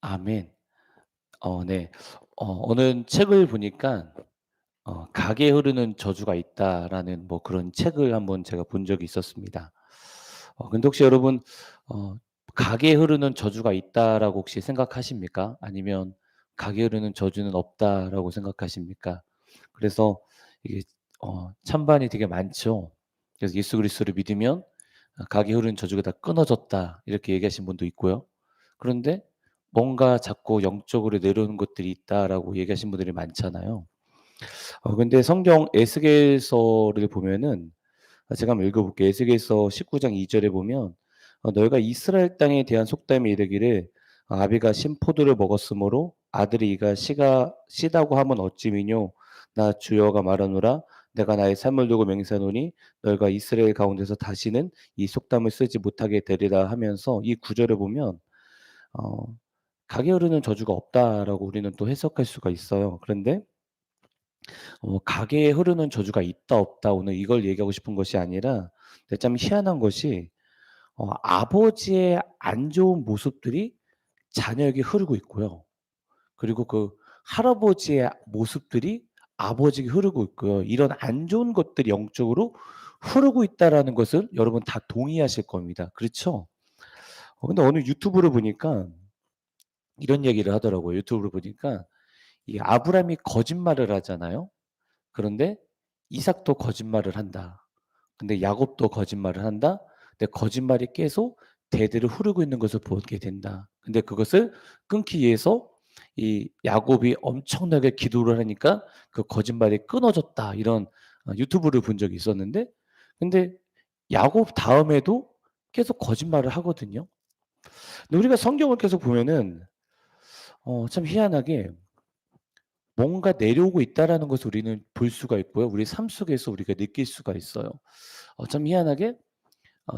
아멘. 네. 어느 책을 보니까 '강에 흐르는 저주가 있다.'라는 뭐 그런 책을 한번 제가 본 적이 있었습니다. 근데 혹시 여러분 어 '강에 흐르는 저주가 있다.'라고 혹시 생각하십니까? 아니면 '강에 흐르는 저주는 없다.'라고 생각하십니까? 그래서 이게 찬반이 되게 많죠. 그래서 예수 그리스도를 믿으면 '강에 흐르는 저주가 다 끊어졌다.' 이렇게 얘기하신 분도 있고요. 그런데 뭔가 자꾸 영적으로 내려오는 것들이 있다라고 얘기하신 분들이 많잖아요. 근데 성경 에스겔서를 보면은 제가 한번 읽어 볼게요. 에스겔서 19장 2 절에 보면 "너희가 이스라엘 땅에 대한 속담이 이르기를 아비가 신포도를 먹었으므로 아들이 이가 씨가 씨다고 하면 어찌미뇨 나 주여가 말하노라 내가 나의 삶을 두고 맹세하노니 너희가 이스라엘 가운데서 다시는 이 속담을 쓰지 못하게 되리라." 하면서 이 구절을 보면 어 '강에 흐르는 저주가 없다.'라고 우리는 또 해석할 수가 있어요. 그런데 강에 흐르는 저주가 있다 없다 오늘 이걸 얘기하고 싶은 것이 아니라 근데 참 희한한 것이 아버지의 안 좋은 모습들이 자녀에게 흐르고 있고요. 그리고 그 할아버지의 모습들이 아버지에게 흐르고 있고요. 이런 안 좋은 것들이 영적으로 흐르고 있다라는 것을 여러분 다 동의하실 겁니다. 그렇죠? 근데 어느 유튜브를 보니까 이런 얘기를 하더라고요. 유튜브를 보니까 이 아브라함이 거짓말을 하잖아요. 그런데 이삭도 거짓말을 한다. 근데 야곱도 거짓말을 한다. 근데 거짓말이 계속 대대로 흐르고 있는 것을 보게 된다. 근데 그것을 끊기 위해서 이 야곱이 엄청나게 기도를 하니까 그 거짓말이 끊어졌다. 이런 유튜브를 본 적이 있었는데 근데 야곱 다음에도 계속 거짓말을 하거든요. 근데 우리가 성경을 계속 보면은 참 희한하게 뭔가 내려오고 있다라는 것을 우리는 볼 수가 있고요. 우리 삶 속에서 우리가 느낄 수가 있어요. 참 희한하게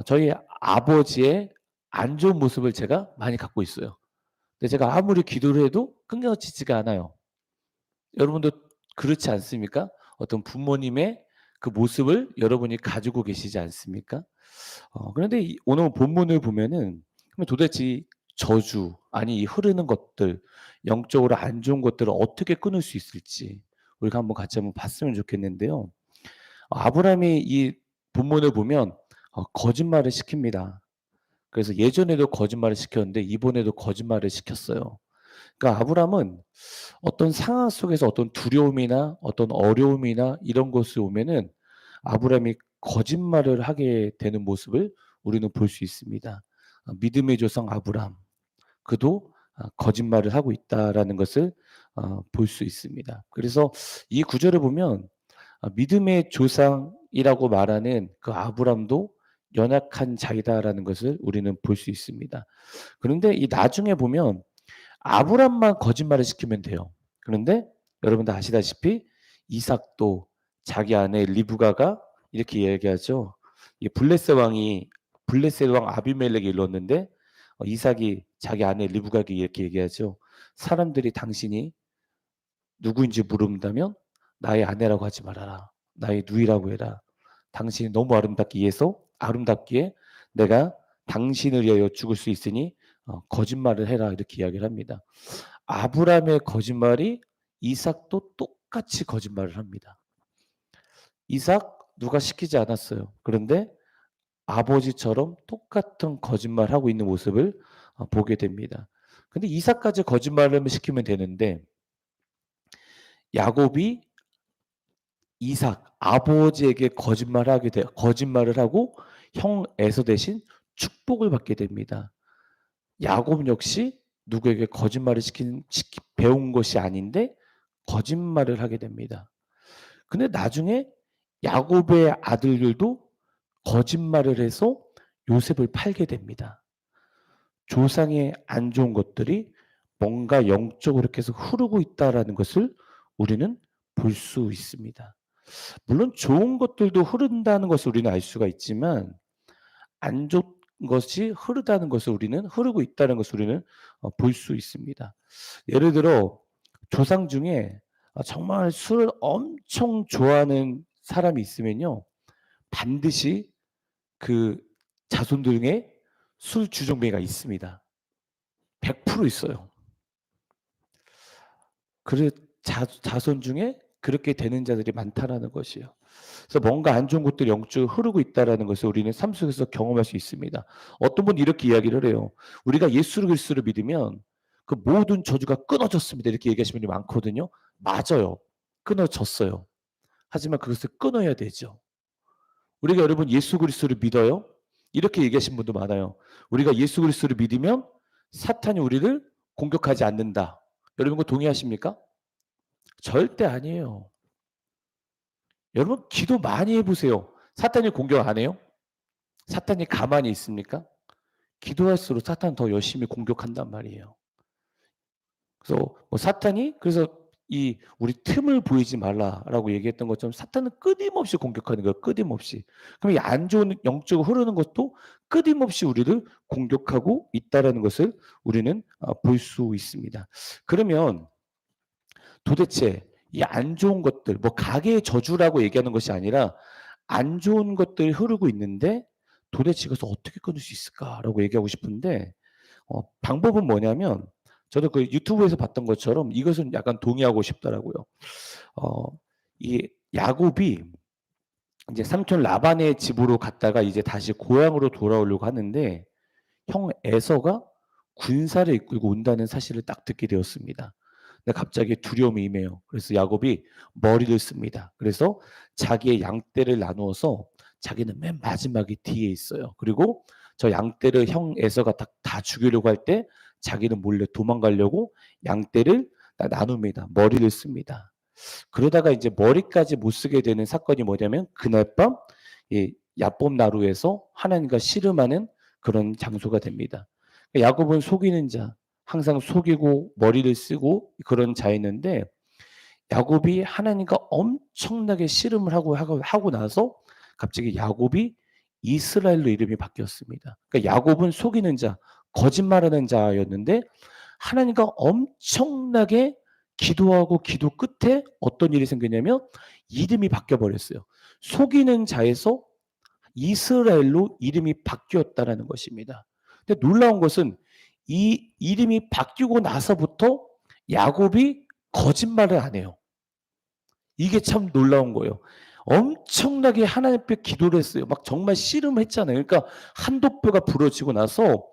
저희 아버지의 안 좋은 모습을 제가 많이 갖고 있어요. 근데 제가 아무리 기도를 해도 끊어지지가 않아요. 여러분도 그렇지 않습니까? 어떤 부모님의 그 모습을 여러분이 가지고 계시지 않습니까? 그런데 이 오늘 본문을 보면은 그러면 도대체 이 저주 아니 이 흐르는 것들 영적으로 안 좋은 것들을 어떻게 끊을 수 있을지 우리가 한번 같이 한번 봤으면 좋겠는데요. 아브라함이 이 본문을 보면 거짓말을 시킵니다. 그래서 예전에도 거짓말을 시켰는데 이번에도 거짓말을 시켰어요. 그러니까 아브라함은 어떤 상황 속에서 어떤 두려움이나 어떤 어려움이나 이런 것이 오면은 아브라함이 거짓말을 하게 되는 모습을 우리는 볼 수 있습니다. 믿음의 조상 아브라함. 그도 거짓말을 하고 있다라는 것을 볼 수 있습니다. 그래서 이 구절을 보면 믿음의 조상이라고 말하는 그 아브람도 연약한 자이다라는 것을 우리는 볼 수 있습니다. 그런데 이 나중에 보면 아브람만 거짓말을 시키면 돼요. 그런데 여러분도 아시다시피 이삭도 자기 아내 리브가가 이렇게 얘기하죠. 이 블레셋 왕 아비멜렉이 일렀는데 이삭이 자기 아내 리브가에게 이렇게 얘기하죠. "사람들이 당신이 누구인지 물은다면 나의 아내라고 하지 말아라. 나의 누이라고 해라. 당신이 너무 아름답기에 내가 당신을 위하여 죽을 수 있으니 거짓말을 해라." 이렇게 이야기를 합니다. 아브라함의 거짓말이 이삭도 똑같이 거짓말을 합니다. 이삭 누가 시키지 않았어요. 그런데 아버지처럼 똑같은 거짓말하고 있는 모습을 보게 됩니다. 근데 이삭까지 거짓말을 시키면 되는데 야곱이 이삭 아버지에게 거짓말을 하고 형 에서 대신 축복을 받게 됩니다. 야곱 역시 누구에게 거짓말을 배운 것이 아닌데 거짓말을 하게 됩니다. 근데 나중에 야곱의 아들들도 거짓말을 해서 요셉을 팔게 됩니다. 조상의 안 좋은 것들이 뭔가 영적으로 계속 흐르고 있다라는 것을 우리는 볼 수 있습니다. 물론 좋은 것들도 흐른다는 것을 우리는 알 수가 있지만 안 좋은 것이 흐르고 있다는 것을 우리는 볼 수 있습니다. 예를 들어 조상 중에 정말 술을 엄청 좋아하는 사람이 있으면요. 반드시 그 자손들 중에 술 주정뱅이가 있습니다. 100% 있어요. 그 자손 중에 그렇게 되는 자들이 많다라는 것이에요. 그래서 뭔가 안 좋은 것들이 영적으로 흐르고 있다라는 것을 우리는 삶 속에서 경험할 수 있습니다. 어떤 분이 이렇게 이야기를 해요. "우리가 예수 그리스도를 믿으면 그 모든 저주가 끊어졌습니다." 이렇게 얘기하시는 분이 많거든요. 맞아요. 끊어졌어요. 하지만 그것을 끊어야 되죠. 우리가 여러분 예수 그리스도를 믿어요? 이렇게 얘기하신 분도 많아요. 우리가 예수 그리스도를 믿으면 사탄이 우리를 공격하지 않는다. 여러분 그거 동의하십니까? 절대 아니에요. 여러분 기도 많이 해 보세요. 사탄이 공격 안 해요? 사탄이 가만히 있습니까? 기도할수록 사탄은 더 열심히 공격한단 말이에요. 그래서 뭐 사탄이 그래서 이 "우리 틈을 보이지 말라."라고 얘기했던 것처럼 사탄은 끊임없이 공격하는 거예요, 끊임없이. 그럼 이 안 좋은 영적으로 흐르는 것도 끊임없이 우리를 공격하고 있다라는 것을 우리는 볼 수 있습니다. 그러면 도대체 이 안 좋은 것들 뭐 가계의 저주라고 얘기하는 것이 아니라 안 좋은 것들이 흐르고 있는데 도대체 이것을 어떻게 끊을 수 있을까라고 얘기하고 싶은데 방법은 뭐냐면 저도 그 유튜브에서 봤던 것처럼 이것은 약간 동의하고 싶더라고요. 어 이 야곱이 이제 삼촌 라반의 집으로 갔다가 이제 다시 고향으로 돌아오려고 하는데 형 에서가 군사를 이끌고 온다는 사실을 딱 듣게 되었습니다. 근데 갑자기 두려움이 임해요. 그래서 야곱이 머리를 씁니다. 그래서 자기의 양떼를 나누어서 자기는 맨 마지막에 뒤에 있어요. 그리고 저 양떼를 형 에서가 다 죽이려고 할 때 자기는 몰래 도망가려고 양떼를 다 나눕니다. 머리를 씁니다. 그러다가 이제 머리까지 못 쓰게 되는 사건이 뭐냐면 그날 밤 이 야복 나루에서 하나님과 씨름하는 그런 장소가 됩니다. 야곱은 속이는 자, 항상 속이고 머리를 쓰고 그런 자였는데 야곱이 하나님과 엄청나게 씨름을 하고 나서 갑자기 야곱이 이스라엘로 이름이 바뀌었습니다. 그러니까 야곱은 속이는 자, 거짓말하는 자였는데 하나님과 엄청나게 기도하고 기도 끝에 어떤 일이 생겼냐면 이름이 바뀌어 버렸어요. 속이는 자에서 이스라엘로 이름이 바뀌었다라는 것입니다. 근데 놀라운 것은 이 이름이 바뀌고 나서부터 야곱이 거짓말을 안 해요. 이게 참 놀라운 거예요. 엄청나게 하나님 앞에 기도를 했어요. 막 정말 씨름했잖아요. 그러니까 한도뼈가 부러지고 나서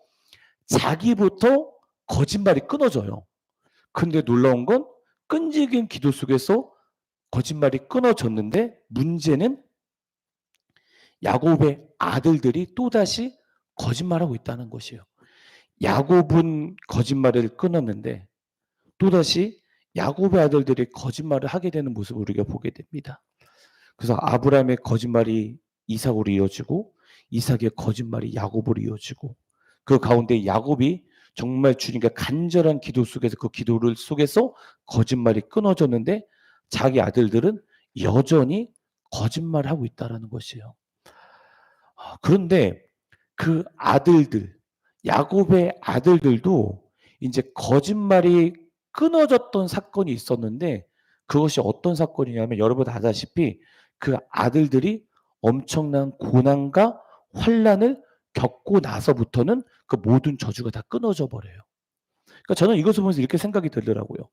자기부터 거짓말이 끊어져요. 근데 놀라운 건 끈질긴 기도 속에서 거짓말이 끊어졌는데 문제는 야곱의 아들들이 또다시 거짓말하고 있다는 것이에요. 야곱은 거짓말을 끊었는데 또다시 야곱의 아들들이 거짓말을 하게 되는 모습을 우리가 보게 됩니다. 그래서 아브라함의 거짓말이 이삭으로 이어지고 이삭의 거짓말이 야곱으로 이어지고 그 가운데 야곱이 정말 주님과 간절한 기도 속에서 그 기도를 속에서 거짓말이 끊어졌는데 자기 아들들은 여전히 거짓말하고 있다라는 것이에요. 그런데 그 아들들, 야곱의 아들들도 이제 거짓말이 끊어졌던 사건이 있었는데 그것이 어떤 사건이냐면 여러분 아다시피 그 아들들이 엄청난 고난과 환난을 겪고 나서부터는 그 모든 저주가 다 끊어져 버려요. 그러니까 저는 이것을 보면서 이렇게 생각이 들더라고요.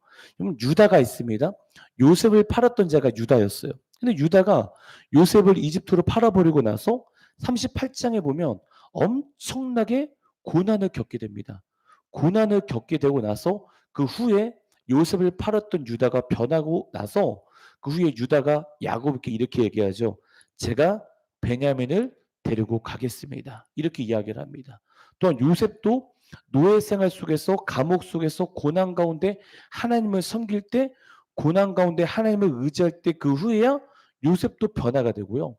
유다가 있습니다. 요셉을 팔았던 자가 유다였어요. 근데 유다가 요셉을 이집트로 팔아버리고 나서 38장에 보면 엄청나게 고난을 겪게 됩니다. 고난을 겪게 되고 나서 그 후에 요셉을 팔았던 유다가 변하고 나서 그 후에 유다가 야곱에게 이렇게 얘기하죠. 제가 베냐민을 데리고 가겠습니다. 이렇게 이야기를 합니다. 또한 요셉도 노예 생활 속에서 감옥 속에서 고난 가운데 하나님을 섬길 때 고난 가운데 하나님을 의지할 때 그 후에야 요셉도 변화가 되고요.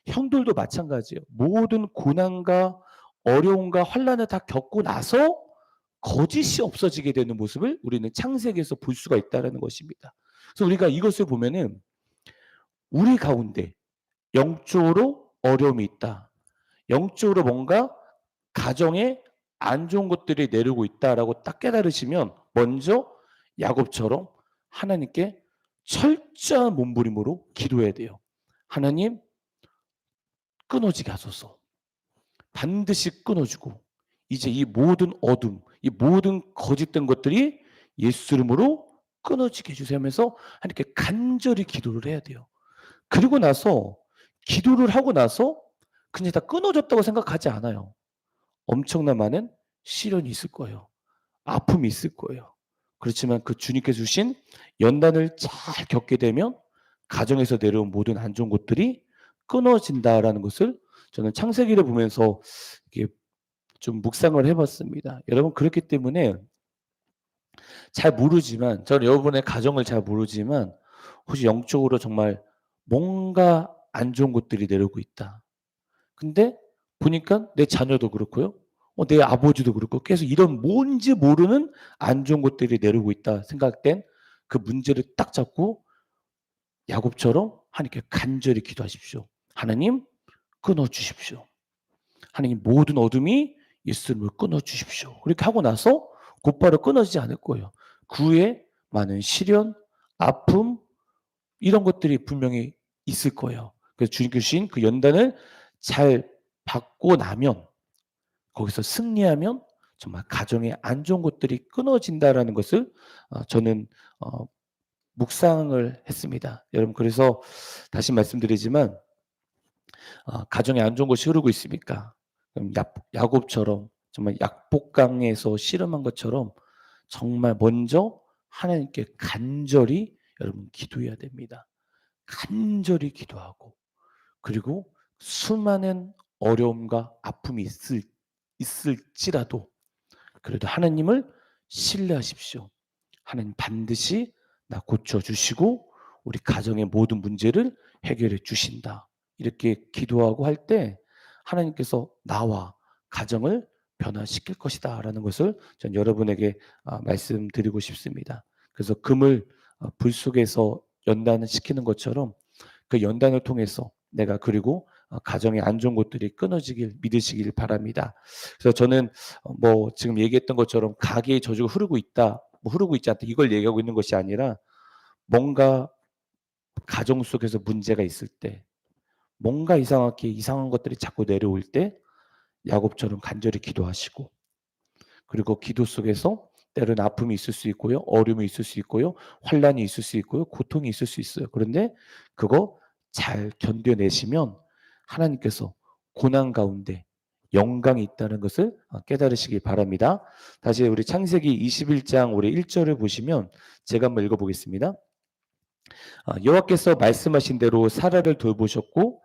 형들도 마찬가지예요. 모든 고난과 어려움과 환난을 다 겪고 나서 거짓이 없어지게 되는 모습을 우리는 창세기에서 볼 수가 있다라는 것입니다. 그래서 우리가 이것을 보면은 우리 가운데 영적으로 어려움이 있다. 영적으로 뭔가 가정에 안 좋은 것들이 내려오고 있다라고 딱 깨달으시면 먼저 야곱처럼 하나님께 철저한 몸부림으로 기도해야 돼요. 하나님 끊어지게 하소서. 반드시 끊어주고 이제 이 모든 어둠, 이 모든 거짓된 것들이 예수 이름으로 끊어지게 해 주세요 하면서 하나님께 간절히 기도를 해야 돼요. 그리고 나서 기도를 하고 나서 그냥 다 끊어졌다고 생각하지 않아요. 엄청난 많은 시련이 있을 거예요. 아픔이 있을 거예요. 그렇지만 그 주님께서 주신 연단을 잘 겪게 되면 가정에서 내려온 모든 안 좋은 것들이 끊어진다라는 것을 저는 창세기를 보면서 이렇게 좀 묵상을 해 봤습니다. 여러분 그렇기 때문에 잘 모르지만 저는 여러분의 가정을 잘 모르지만 혹시 영적으로 정말 뭔가 안 좋은 것들이 내려오고 있다. 근데 보니까 내 자녀도 그렇고요. 내 아버지도 그렇고 계속 이런 뭔지 모르는 안 좋은 것들이 내려오고 있다 생각된 그 문제를 딱 잡고 야곱처럼 하나님께 간절히 기도하십시오. 하나님 끊어 주십시오. 하나님 모든 어둠이 예수님을 끊어 주십시오. 그렇게 하고 나서 곧바로 끊어지지 않을 거예요. 그 후에 많은 시련, 아픔 이런 것들이 분명히 있을 거예요. 그래서 주님께서 주신 그 연단을 잘 받고 나면 거기서 승리하면 정말 가정에 안 좋은 것들이 끊어진다라는 것을 저는 어 묵상을 했습니다. 여러분 그래서 다시 말씀드리지만 가정에 안 좋은 것이 흐르고 있습니까? 그럼 야곱처럼 정말 약복강에서 씨름한 것처럼 정말 먼저 하나님께 간절히 여러분 기도해야 됩니다. 간절히 기도하고 그리고 수많은 어려움과 아픔이 있을지라도 그래도 하나님을 신뢰하십시오. 하나님 반드시 나 고쳐주시고 우리 가정의 모든 문제를 해결해 주신다. 이렇게 기도하고 할 때 하나님께서 나와 가정을 변화시킬 것이다 라는 것을 전 여러분에게 말씀드리고 싶습니다. 그래서 금을 불 속에서 연단을 시키는 것처럼 그 연단을 통해서 내가 그리고 가정의 안 좋은 것들이 끊어지길 믿으시길 바랍니다. 그래서 저는 뭐 지금 얘기했던 것처럼 가계의 저주가 흐르고 있다, 뭐 흐르고 있지 않다 이걸 얘기하고 있는 것이 아니라 뭔가 가정 속에서 문제가 있을 때 뭔가 이상하게 이상한 것들이 자꾸 내려올 때 야곱처럼 간절히 기도하시고 그리고 기도 속에서 때로는 아픔이 있을 수 있고요. 어려움이 있을 수 있고요. 환난이 있을 수 있고요. 고통이 있을 수 있어요. 그런데 그거 잘 견뎌내시면 하나님께서 고난 가운데 영광이 있다는 것을 깨달으시기 바랍니다. 다시 우리 창세기 21장 우리 1절을 보시면 제가 한번 읽어보겠습니다. 여호와께서 말씀하신 대로 사라를 돌보셨고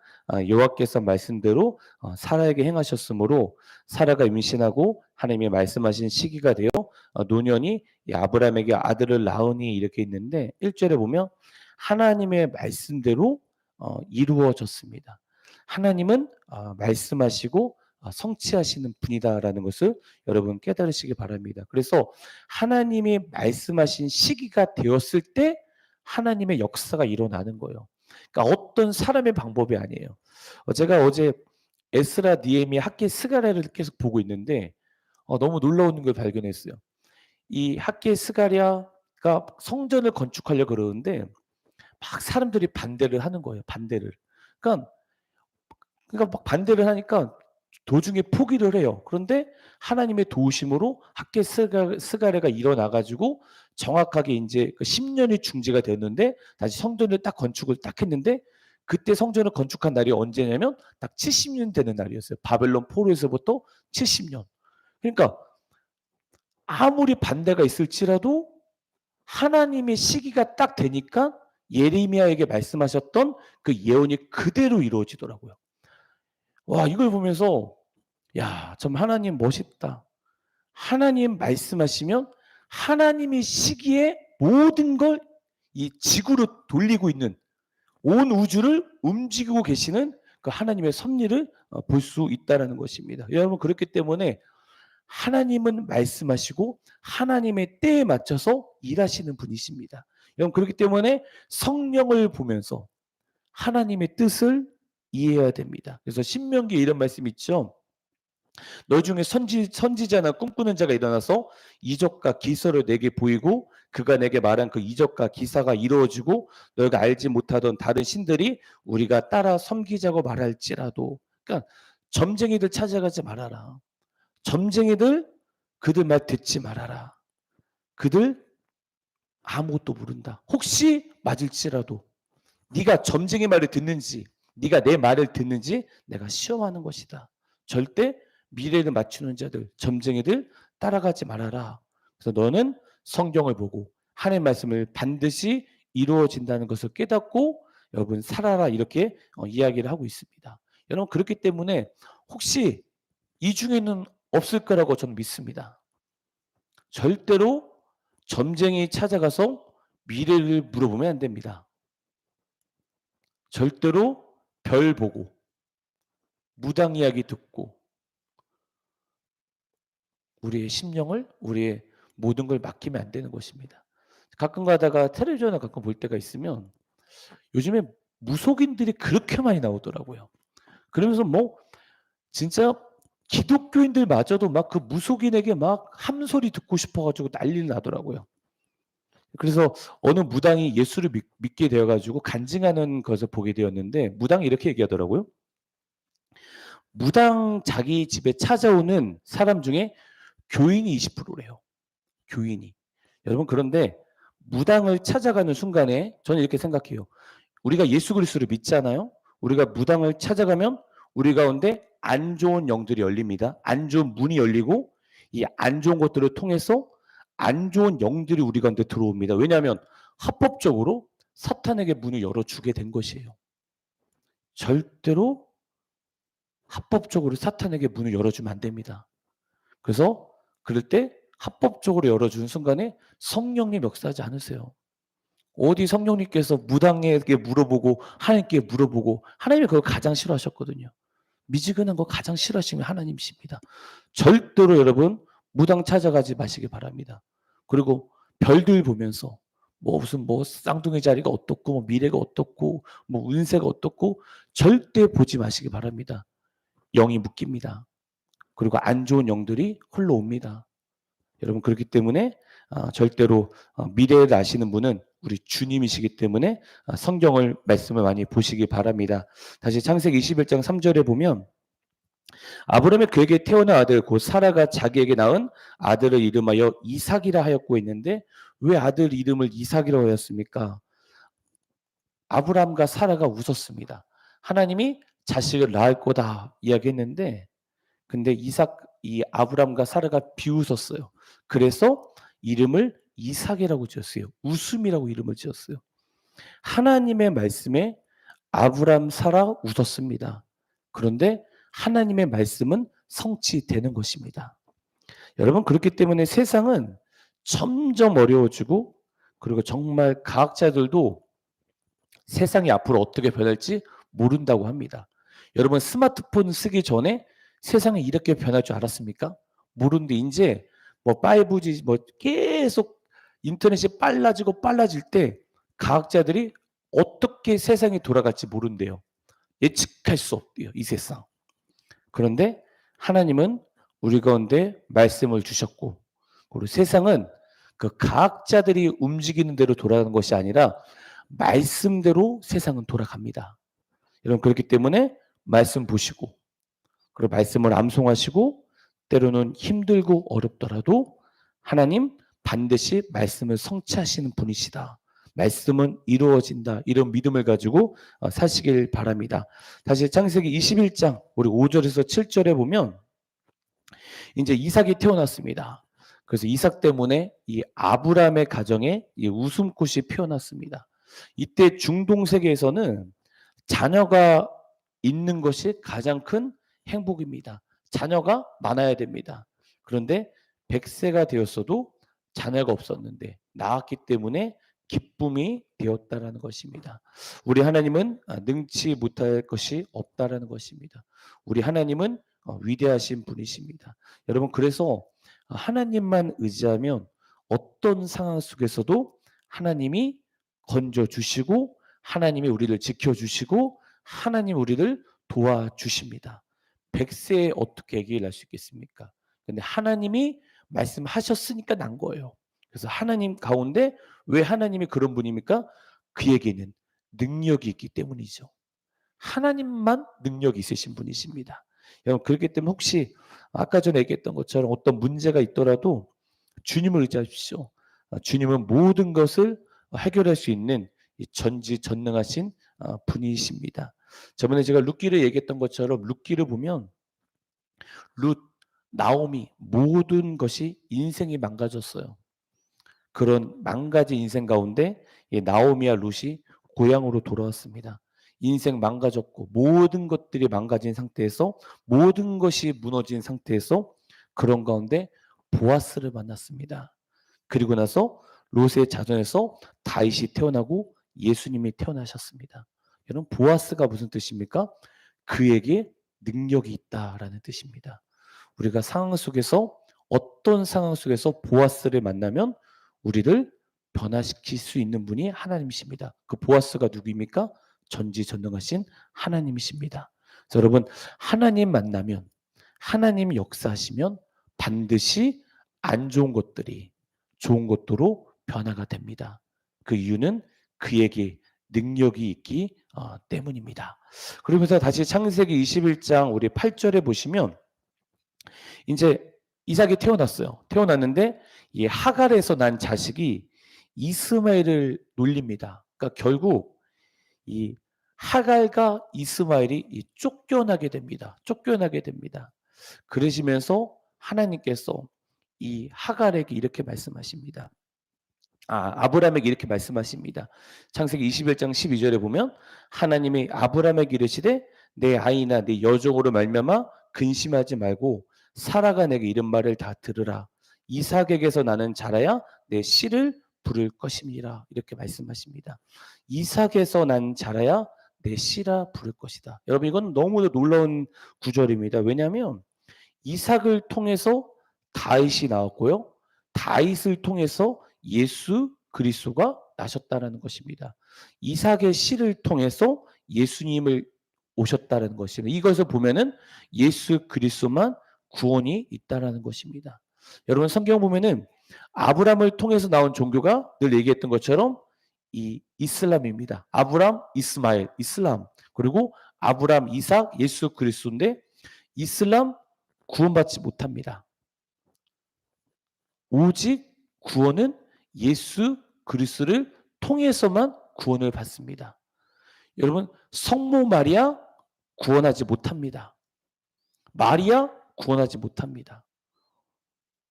여호와께서 말씀대로 사라에게 행하셨으므로 사라가 임신하고 하나님이 말씀하신 시기가 되어 노년이 아브라함에게 아들을 낳으니 이렇게 있는데 1절에 보면 하나님의 말씀대로 이루어졌습니다. 하나님은 말씀하시고 성취하시는 분이다라는 것을 여러분 깨달으시기 바랍니다. 그래서 하나님이 말씀하신 시기가 되었을 때 하나님의 역사가 일어나는 거예요. 그러니까 어떤 사람의 방법이 아니에요. 제가 어제 에스라 니에미야 학개 스가랴를 계속 보고 있는데 너무 놀라운 걸 발견했어요. 이 학개 스가랴가 성전을 건축하려고 그러는데 막 사람들이 반대를 하는 거예요. 반대를. 그러니까 막 반대를 하니까 도중에 포기를 해요. 그런데 하나님의 도우심으로 학개 스가랴가 일어나 가지고 정확하게 인제 그 10 년이 중지가 됐는데 다시 성전을 딱 건축을 딱 했는데 그때 성전을 건축한 날이 언제냐면 딱 70년 되는 날이었어요. 바벨론 포로에서부터 70년. 그러니까 아무리 반대가 있을지라도 하나님의 시기가 딱 되니까 예레미야에게 말씀하셨던 그 예언이 그대로 이루어지더라고요. 와 이걸 보면서 '야 참 하나님 멋있다.' 하나님 말씀하시면 하나님의 시기에 모든 걸 이 지구로 돌리고 있는 온 우주를 움직이고 계시는 그 하나님의 섭리를 볼 수 있다라는 것입니다. 여러분 그렇기 때문에 하나님은 말씀하시고 하나님의 때에 맞춰서 일하시는 분이십니다. 여러분 그렇기 때문에 성령을 보면서 하나님의 뜻을 이해해야 됩니다. 그래서 신명기에 이런 말씀이 있죠. 너 중에 선지자나 꿈꾸는 자가 일어나서 이적과 기사를 내게 보이고 그가 내게 말한 그 이적과 기사가 이루어지고 너희가 알지 못하던 다른 신들이 우리가 따라 섬기자고 말할지라도 그러니까 점쟁이들 찾아가지 말아라. 점쟁이들 그들 말 듣지 말아라. 그들 아무것도 모른다. 혹시 맞을지라도 네가 점쟁이 말을 듣는지 네가 내 말을 듣는지 내가 시험하는 것이다. 절대 미래를 맞추는 자들, 점쟁이들 따라가지 말아라. 그래서 너는 성경을 보고 하나님의 말씀을 반드시 이루어진다는 것을 깨닫고 여러분 살아라 이렇게 이야기를 하고 있습니다. 여러분 그렇기 때문에 혹시 이 중에는 없을 거라고 저는 믿습니다. 절대로 점쟁이 찾아가서 미래를 물어보면 안 됩니다. 절대로 별 보고 무당 이야기 듣고 우리의 심령을 우리의 모든 걸 맡기면 안 되는 것입니다. 가끔 가다가 텔레비전을 가끔 볼 때가 있으면 요즘에 무속인들이 그렇게 많이 나오더라고요. 그러면서 뭐 진짜 기독교인들마저도 막 그 무속인에게 막 함소리 듣고 싶어 가지고 난리를 나더라고요. 그래서 어느 무당이 예수를 믿게 되어 가지고 간증하는 것을 보게 되었는데 무당이 이렇게 얘기하더라고요. 무당 자기 집에 찾아오는 사람 중에 교인이 20%래요. 교인이. 여러분 그런데 무당을 찾아가는 순간에 저는 이렇게 생각해요. 우리가 예수 그리스도를 믿잖아요. 우리가 무당을 찾아가면 우리 가운데 안 좋은 영들이 열립니다. 안 좋은 문이 열리고 이 안 좋은 것들을 통해서 안 좋은 영들이 우리 가운데 들어옵니다. 왜냐하면 합법적으로 사탄에게 문을 열어주게 된 것이에요. 절대로 합법적으로 사탄에게 문을 열어주면 안 됩니다. 그래서 그럴 때 합법적으로 열어주는 순간에 성령님 역사하지 않으세요. 어디 성령님께서 무당에게 물어보고 하나님께 물어보고 하나님이 그걸 가장 싫어하셨거든요. 미지근한 거 가장 싫어하시는 하나님이십니다. 절대로 여러분 무당 찾아가지 마시기 바랍니다. 그리고 별들 보면서 뭐 무슨 뭐 쌍둥이 자리가 어떻고 뭐 미래가 어떻고 뭐 운세가 어떻고 절대 보지 마시기 바랍니다. 영이 묶입니다. 그리고 안 좋은 영들이 흘러옵니다. 여러분 그렇기 때문에 절대로 미래를 아시는 분은 우리 주님이시기 때문에 성경을 말씀을 많이 보시기 바랍니다. 다시 창세기 21장 3절에 보면 아브라함이 그에게 태어난 아들 곧 사라가 자기에게 낳은 아들을 이름하여 이삭이라 하였고 있는데 왜 아들 이름을 이삭이라고 하였습니까? 아브라함과 사라가 웃었습니다. 하나님이 자식을 낳을 거다 이야기했는데 근데 이 아브람과 사라가 비웃었어요. 그래서 이름을 이삭이라고 지었어요. 웃음이라고 이름을 지었어요. 하나님의 말씀에 아브람, 사라 웃었습니다. 그런데 하나님의 말씀은 성취되는 것입니다. 여러분 그렇기 때문에 세상은 점점 어려워지고 그리고 정말 과학자들도 세상이 앞으로 어떻게 변할지 모른다고 합니다. 여러분 스마트폰 쓰기 전에 세상이 이렇게 변할 줄 알았습니까? 모르는데 이제 뭐 5G 뭐 계속 인터넷이 빨라질 때 과학자들이 어떻게 세상이 돌아갈지 모른대요. 예측할 수 없대요, 이 세상. 그런데 하나님은 우리 가운데 말씀을 주셨고 그리고 세상은 그 과학자들이 움직이는 대로 돌아가는 것이 아니라 말씀대로 세상은 돌아갑니다. 여러분 그렇기 때문에 말씀 보시고 그리고 말씀을 암송하시고 때로는 힘들고 어렵더라도 하나님 반드시 말씀을 성취하시는 분이시다. 말씀은 이루어진다. 이런 믿음을 가지고 사시길 바랍니다. 다시 창세기 21장 우리 5절에서 7절에 보면 이제 이삭이 태어났습니다. 그래서 이삭 때문에 이 아브라함의 가정에 이 웃음꽃이 피어났습니다. 이때 중동 세계에서는 자녀가 있는 것이 가장 큰 행복입니다. 자녀가 많아야 됩니다. 그런데 100세가 되었어도 자녀가 없었는데 낳았기 때문에 기쁨이 되었다라는 것입니다. 우리 하나님은 능치 못할 것이 없다라는 것입니다. 우리 하나님은 위대하신 분이십니다. 여러분 그래서 하나님만 의지하면 어떤 상황 속에서도 하나님이 건져주시고 하나님이 우리를 지켜주시고 하나님 우리를 도와주십니다. 100세에 어떻게 아기를 낳을 수 있겠습니까? 근데 하나님이 말씀하셨으니까 난 거예요. 그래서 하나님 가운데 왜 하나님이 그런 분입니까? 그에게는 능력이 있기 때문이죠. 하나님만 능력이 있으신 분이십니다. 여러분 그렇기 때문에 혹시 아까 전에 얘기했던 것처럼 어떤 문제가 있더라도 주님을 의지하십시오. 주님은 모든 것을 해결할 수 있는 이 전지전능하신 분이십니다. 저번에 제가 룻기를 얘기했던 것처럼 룻기를 보면 룻, 나오미 모든 것이 인생이 망가졌어요. 그런 망가진 인생 가운데 이 나오미와 룻이 고향으로 돌아왔습니다. 인생 망가졌고 모든 것들이 망가진 상태에서 모든 것이 무너진 상태에서 그런 가운데 보아스를 만났습니다. 그리고 나서 롯의 자손에서 다윗이 태어나고 예수님이 태어나셨습니다. 여러분 보아스가 무슨 뜻입니까? 그에게 능력이 있다라는 뜻입니다. 우리가 상황 속에서 어떤 상황 속에서 보아스를 만나면 우리를 변화시킬 수 있는 분이 하나님이십니다. 그 보아스가 누구입니까? 전지전능하신 하나님이십니다. 그래서 여러분 하나님 만나면 하나님 역사하시면 반드시 안 좋은 것들이 좋은 것으로 변화가 됩니다. 그 이유는 그에게 능력이 있기 때문입니다. 그러면서 다시 창세기 21장 우리 8절에 보시면 이제 이삭이 태어났어요. 태어났는데 이 하갈에서 난 자식이 이스마엘을 놀립니다. 그러니까 결국 이 하갈과 이스마엘이 쫓겨나게 됩니다. 쫓겨나게 됩니다. 그러시면서 하나님께서 이 하갈에게 이렇게 말씀하십니다. 아브라함에게 이렇게 말씀하십니다. 창세기 21장 12절에 보면 하나님이 아브라함에게 이르시되 내 아이나 내 여종으로 말미암아 근심하지 말고 사라가 내게 이른 말을 다 들으라. 이삭에게서 나는 자라야 내 씨를 부를 것임이라. 이렇게 말씀하십니다. 이삭에서 난 자라야 내 씨라 부를 것이다. 여러분 이건 너무도 놀라운 구절입니다. 왜냐하면 이삭을 통해서 다윗이 나왔고요. 다윗을 통해서 예수 그리스도가 나셨다는 것입니다. 이삭의 씨를 통해서 예수님을 오셨다는 것입니다. 이것을 보면은 예수 그리스도만 구원이 있다라는 것입니다. 여러분 성경 보면은 아브람을 통해서 나온 종교가 늘 얘기했던 것처럼 이 이슬람입니다. 아브람, 이스마엘, 이슬람. 그리고 아브람, 이삭, 예수 그리스도인데 이슬람 구원받지 못합니다. 오직 구원은 예수 그리스도를 통해서만 구원을 받습니다. 여러분 성모 마리아 구원하지 못합니다. 마리아 구원하지 못합니다.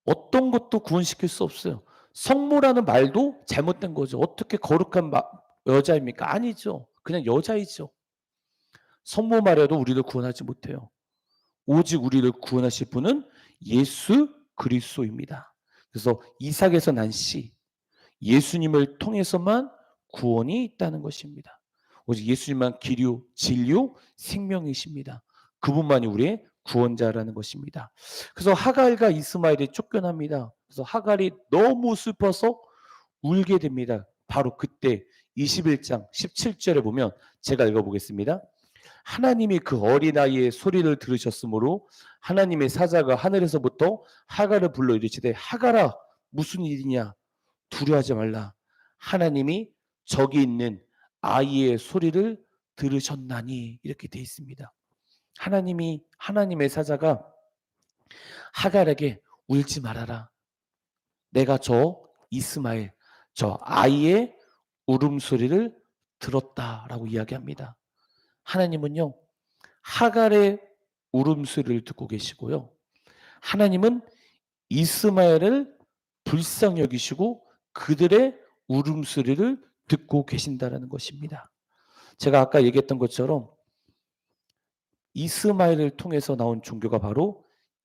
어떤 것도 구원시킬 수 없어요. 성모라는 말도 잘못된 거죠. 어떻게 거룩한 여자입니까? 아니죠. 그냥 여자이죠. 성모 마리아도 우리를 구원하지 못해요. 오직 우리를 구원하실 분은 예수 그리스도입니다. 그래서 이삭에서 난 씨, 예수님을 통해서만 구원이 있다는 것입니다. 오직 예수님만 길이요, 진리요, 생명이십니다. 그분만이 우리의 구원자라는 것입니다. 그래서 하갈과 이스마엘이 쫓겨납니다. 그래서 하갈이 너무 슬퍼서 울게 됩니다. 바로 그때 21장 17절에 보면 제가 읽어보겠습니다. 하나님이 그 어린아이의 소리를 들으셨으므로 하나님의 사자가 하늘에서부터 하갈을 불러 이르시되 하갈아 무슨 일이냐 두려워하지 말라. 하나님이 저기 있는 아이의 소리를 들으셨나니 이렇게 되어 있습니다. 하나님의 사자가 하갈에게 울지 말아라. 내가 저 이스마엘 저 아이의 울음소리를 들었다라고 이야기합니다. 하나님은요. 하갈의 울음소리를 듣고 계시고요. 하나님은 이스마엘을 불쌍히 여기시고 그들의 울음소리를 듣고 계신다라는 것입니다. 제가 아까 얘기했던 것처럼 이스마엘을 통해서 나온 종교가 바로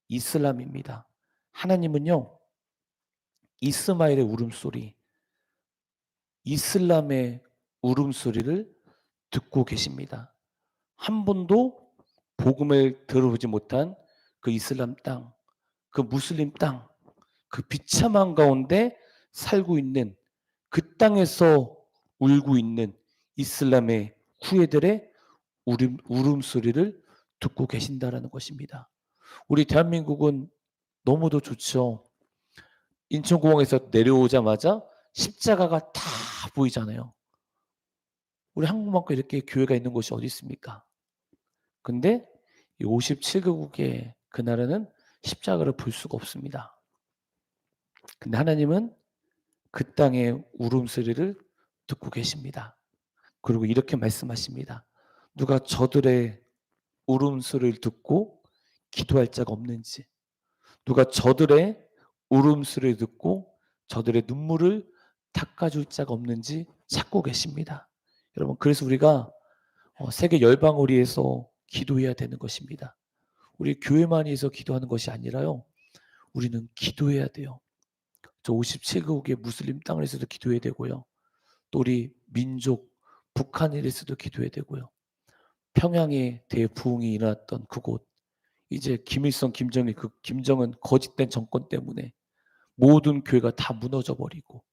이슬람입니다. 하나님은요. 이스마엘의 울음소리, 이슬람의 울음소리를 듣고 계십니다. 한 번도 복음을 들어보지 못한 그 이슬람 땅, 그 무슬림 땅, 그 비참한 가운데 살고 있는 그 땅에서 울고 있는 이슬람의 후예들의 울음소리를 듣고 계신다라는 것입니다. 우리 대한민국은 너무도 좋죠. 인천공항에서 내려오자마자 십자가가 다 보이잖아요. 우리 한국만큼 이렇게 교회가 있는 곳이 어디 있습니까? 근데 이 57개국의 그 나라는 십자가를 볼 수가 없습니다. 근데 하나님은 그 땅의 울음소리를 듣고 계십니다. 그리고 이렇게 말씀하십니다. 누가 저들의 울음소리를 듣고 기도할 자가 없는지, 누가 저들의 울음소리를 듣고 저들의 눈물을 닦아줄 자가 없는지 찾고 계십니다. 여러분, 그래서 우리가 세계 열방우리에서 기도해야 되는 것입니다. 우리 교회만에서 기도하는 것이 아니라요. 우리는 기도해야 돼요. 저 57개국의 무슬림 땅에서도 기도해야 되고요. 또 우리 민족 북한에서도 기도해야 되고요. 평양에 대부흥이 일어났던 그곳, 이제 김일성, 김정일, 그 김정은 거짓된 정권 때문에 모든 교회가 다 무너져 버리고,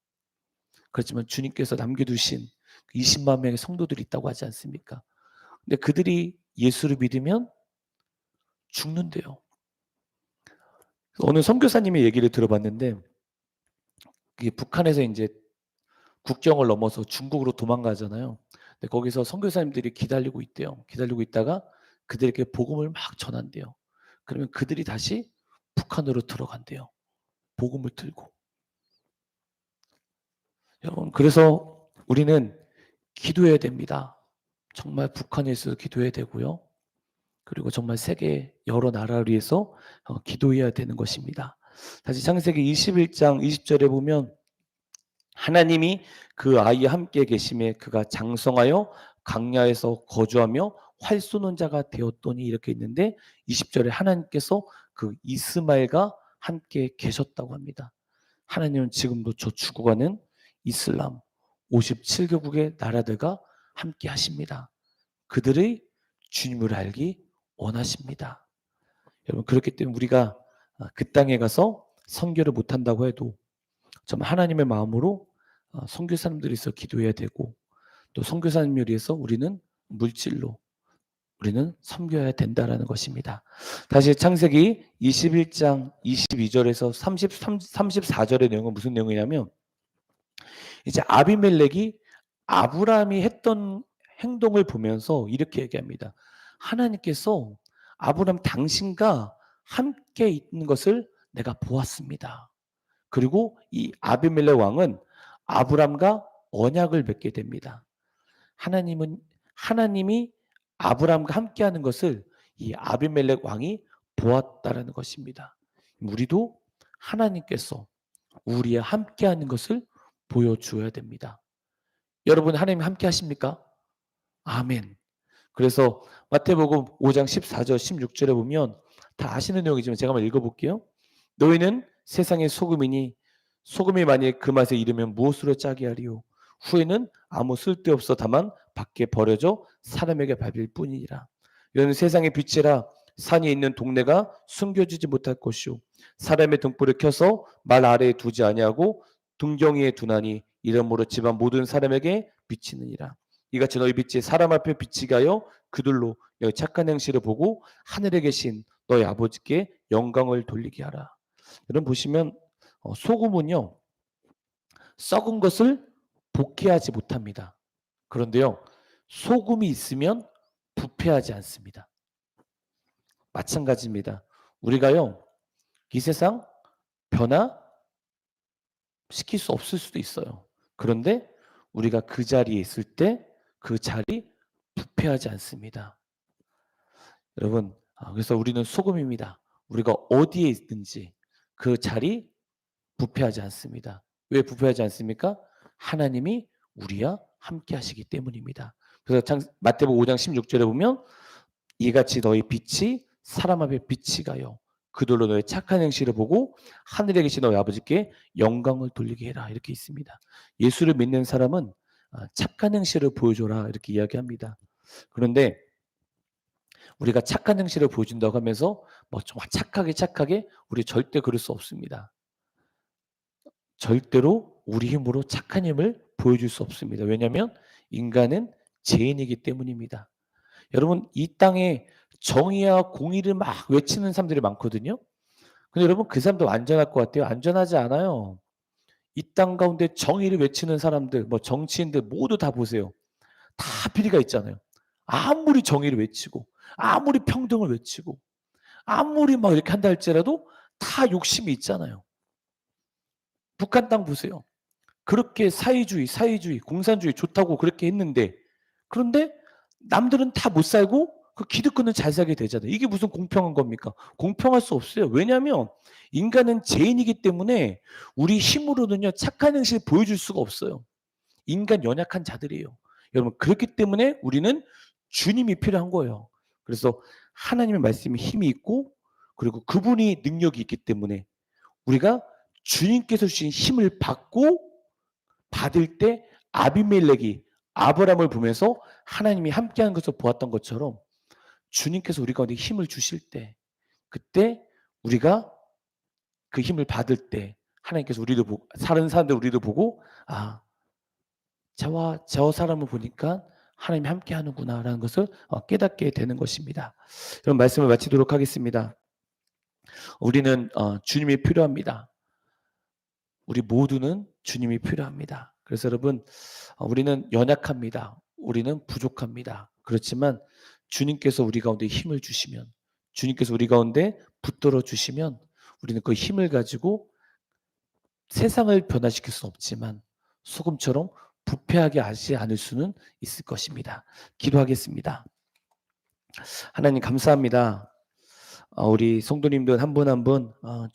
그렇지만 주님께서 남겨두신 20만 명의 성도들이 있다고 하지 않습니까? 근데 그들이 예수를 믿으면 죽는데요. 어느 선교사님의 얘기를 들어봤는데, 그게 북한에서 이제 국경을 넘어서 중국으로 도망가잖아요. 근데 거기서 선교사님들이 기다리고 있대요. 기다리고 있다가 그들에게 복음을 막 전한대요. 그러면 그들이 다시 북한으로 들어간대요. 복음을 들고. 여러분, 그래서 우리는 기도해야 됩니다. 정말 북한에서 기도해야 되고요. 그리고 정말 세계 여러 나라를 위해서 기도해야 되는 것입니다. 다시 창세기 21장 20절에 보면 하나님이 그 아이와 함께 계심에 그가 장성하여 광야에서 거주하며 활 쏘는 자가 되었더니 이렇게 있는데, 20절에 하나님께서 그 이스마엘과 함께 계셨다고 합니다. 하나님은 지금도 저 죽어가는 이슬람 57개국의 나라들과 함께 하십니다. 그들의 주님을 알기 원하십니다. 여러분, 그렇기 때문에 우리가 그 땅에 가서 선교를 못한다고 해도 정말 하나님의 마음으로 선교사님들이 있어 기도해야 되고, 또 선교사님을 위해서 우리는 물질로 우리는 섬겨야 된다라는 것입니다. 다시 창세기 21장 22절에서 34절의 내용은 무슨 내용이냐면, 이제 아비멜렉이 아브라함이 했던 행동을 보면서 이렇게 얘기합니다. 하나님께서 아브라함 당신과 함께 있는 것을 내가 보았습니다. 그리고 이 아비멜렉 왕은 아브람과 언약을 맺게 됩니다. 하나님이 아브람과 함께하는 것을 이 아비멜렉 왕이 보았다라는 것입니다. 우리도 하나님께서 우리와 함께하는 것을 보여주어야 됩니다. 여러분, 하나님 함께 하십니까? 아멘. 그래서 마태복음 5장 14절 16절에 보면 다 아시는 내용이지만 제가 한번 읽어볼게요. 너희는 세상의 소금이니 소금이 만일 그 맛에 이르면 무엇으로 짜게 하리요? 후에는 아무 쓸데없어 다만 밖에 버려져 사람에게 밟힐 뿐이니라. 너희는 세상의 빛이라. 산이 있는 동네가 숨겨지지 못할 것이요 사람의 등불을 켜서 말 아래에 두지 아니하고 등경이에 두나니 이러므로 집안 모든 사람에게 비치느니라. 이같이 너희 빛이 사람 앞에 비치게 하여 그들로 너희 착한 행실을 보고 하늘에 계신 너희 아버지께 영광을 돌리게 하라. 여러분 보시면 소금은요 썩은 것을 복해하지 못합니다. 그런데요 소금이 있으면 부패하지 않습니다. 마찬가지입니다. 우리가요 이 세상 변화시킬 수 없을 수도 있어요. 그런데 우리가 그 자리에 있을 때 그 자리 부패하지 않습니다. 여러분, 그래서 우리는 소금입니다. 우리가 어디에 있든지 그 자리 부패하지 않습니다. 왜 부패하지 않습니까? 하나님이 우리와 함께 하시기 때문입니다. 그래서 마태복음 5장 16절에 보면 이같이 너희 빛이 사람 앞에 빛이 가요 그들로 너의 착한 행실을 보고 하늘에 계신 너희 아버지께 영광을 돌리게 해라 이렇게 있습니다. 예수를 믿는 사람은 착한 행실을 보여줘라 이렇게 이야기합니다. 그런데 우리가 착한 행실을 보여준다고 하면서 뭐 좀 착하게 우리 절대 그럴 수 없습니다. 절대로 우리 힘으로 착한 힘을 보여줄 수 없습니다. 왜냐하면 인간은 죄인이기 때문입니다. 여러분 이 땅에 정의와 공의를 막 외치는 사람들이 많거든요. 근데 여러분 그 사람도 안전할 것 같아요? 안전하지 않아요. 이 땅 가운데 정의를 외치는 사람들, 뭐 정치인들 모두 다 보세요. 다 비리가 있잖아요. 아무리 정의를 외치고 아무리 평등을 외치고 아무리 막 이렇게 한다 할지라도 다 욕심이 있잖아요. 북한 땅 보세요. 그렇게 사회주의, 공산주의 좋다고 그렇게 했는데, 그런데 남들은 다 못 살고 그 기득권은 잘 살게 되잖아요. 이게 무슨 공평한 겁니까? 공평할 수 없어요. 왜냐하면 인간은 죄인이기 때문에 우리 힘으로는요 착한 행실을 보여줄 수가 없어요. 인간 연약한 자들이에요. 여러분 그렇기 때문에 우리는 주님이 필요한 거예요. 그래서 하나님의 말씀에 힘이 있고 그리고 그분이 능력이 있기 때문에 우리가 주님께서 주신 힘을 받을 때 아비멜렉이 아브라함을 보면서 하나님이 함께하는 것을 보았던 것처럼 주님께서 우리 가운데 힘을 주실 때 그때 우리가 그 힘을 받을 때 하나님께서 우리를 보고 다른 사람들 우리를 보고 아 저와 저 사람을 보니까 하나님이 함께하는구나라는 것을 깨닫게 되는 것입니다. 그럼 말씀을 마치도록 하겠습니다. 우리는 주님이 필요합니다. 우리 모두는 주님이 필요합니다. 그래서 여러분 우리는 연약합니다. 우리는 부족합니다. 그렇지만 주님께서 우리 가운데 힘을 주시면 주님께서 우리 가운데 붙들어 주시면 우리는 그 힘을 가지고 세상을 변화시킬 수는 없지만 소금처럼 부패하게 하지 않을 수는 있을 것입니다. 기도하겠습니다. 하나님 감사합니다. 우리 성도님들 한 분 한 분